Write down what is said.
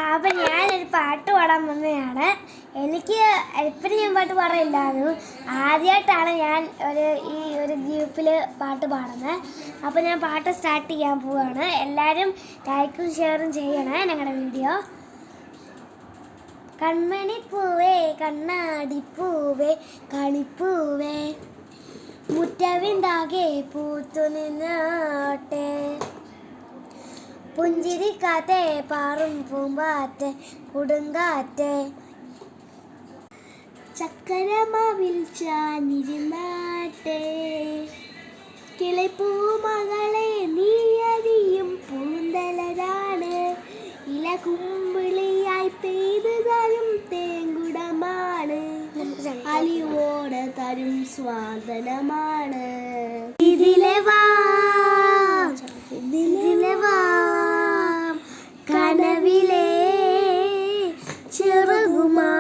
അപ്പം ഞാനൊരു പാട്ട് പാടാൻ വന്നതാണ്. എനിക്ക് എപ്പോഴും ഞാൻ പാട്ട് പാടാനില്ലായിരുന്നു. ആദ്യമായിട്ടാണ് ഞാൻ ഒരു ഗ്രൂപ്പിൽ പാട്ട് പാടുന്നത്. അപ്പോൾ ഞാൻ പാട്ട് സ്റ്റാർട്ട് ചെയ്യാൻ പോവുകയാണ്. എല്ലാവരും ലൈക്കും ഷെയറും ചെയ്യണേ ഞങ്ങളുടെ വീഡിയോ. കൺമണിപ്പൂവേ കണ്ണാടിപ്പൂവേ കണിപ്പൂവേ മുറ്റവിന്താകെ പൂത്തു നിന്നോട്ടെ, പുഞ്ചിരിക്കാത്തെ പാറും പൂമ്പാറ്റെ കൊടുങ്കാറ്റെ, ചക്കരമാവിൽ ചാഞ്ഞിരുന്നാട്ടെ, കിളിപ്പൂമകളെ നീ അറിയും പൂന്തലരാണ്, ഇലകുമ്പിളിയായി പെയ്തു തരും തേങ്കുടമാണ്, അലിവോടെ തരും സ്വാതനമാണ്. ഇതിലെ വാ കനവിലെ ചെറുകുമാ